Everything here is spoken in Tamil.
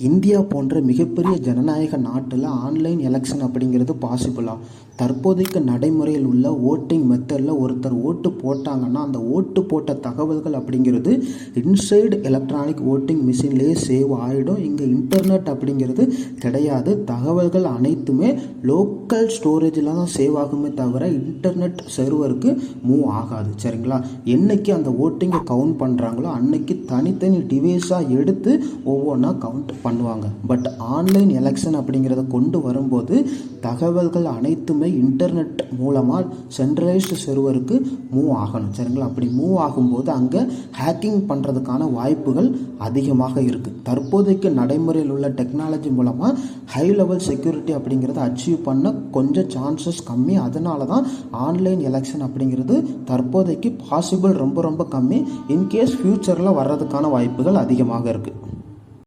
இந்தியா போன்ற மிகப்பெரிய ஜனநாயக நாட்டில் ஆன்லைன் எலெக்ஷன் அப்படிங்கிறது பாசிபிளா? தற்போதைக்கு நடைமுறையில் உள்ள ஓட்டிங் மெத்தடில் ஒருத்தர் ஓட்டு போட்டாங்கன்னா அந்த ஓட்டு போட்ட தகவல்கள் அப்படிங்கிறது இன்சைடு எலக்ட்ரானிக் ஓட்டிங் மிஷின்லேயே சேவ் ஆகிடும். இங்கே இன்டர்நெட் அப்படிங்கிறது கிடையாது. தகவல்கள் அனைத்துமே லோக்கல் ஸ்டோரேஜில் தான் சேவ் ஆகுமே தவிர இன்டர்நெட் சர்வருக்கு மூவ் ஆகாது. சரிங்களா? என்னைக்கு அந்த ஓட்டிங்கை கவுண்ட் பண்ணுறாங்களோ அன்னைக்கு தனித்தனி டிவைஸாக எடுத்து ஒவ்வொன்றா கவுண்ட் பண்ணுவாங்க. பட் ஆன்லைன் எலெக்ஷன் அப்படிங்கிறத கொண்டு வரும்போது தகவல்கள் அனைத்துமே இன்டர்நெட் மூலமாக சென்ட்ரலைஸ்டு சர்வருக்கு மூவ் ஆகணும். சரிங்களா? அப்படி மூவ் ஆகும்போது அங்கே ஹேக்கிங் பண்ணுறதுக்கான வாய்ப்புகள் அதிகமாக இருக்குது. தற்போதைக்கு நடைமுறையில் உள்ள டெக்னாலஜி மூலமாக ஹை லெவல் செக்யூரிட்டி அப்படிங்கிறத அச்சீவ் பண்ண கொஞ்சம் சான்சஸ் கம்மி. அதனால தான் ஆன்லைன் எலெக்ஷன் அப்படிங்கிறது தற்போதைக்கு பாசிபிள் ரொம்ப ரொம்ப கம்மி. இன்கேஸ் ஃப்யூச்சரில் வர்றதுக்கான வாய்ப்புகள் அதிகமாக இருக்குது.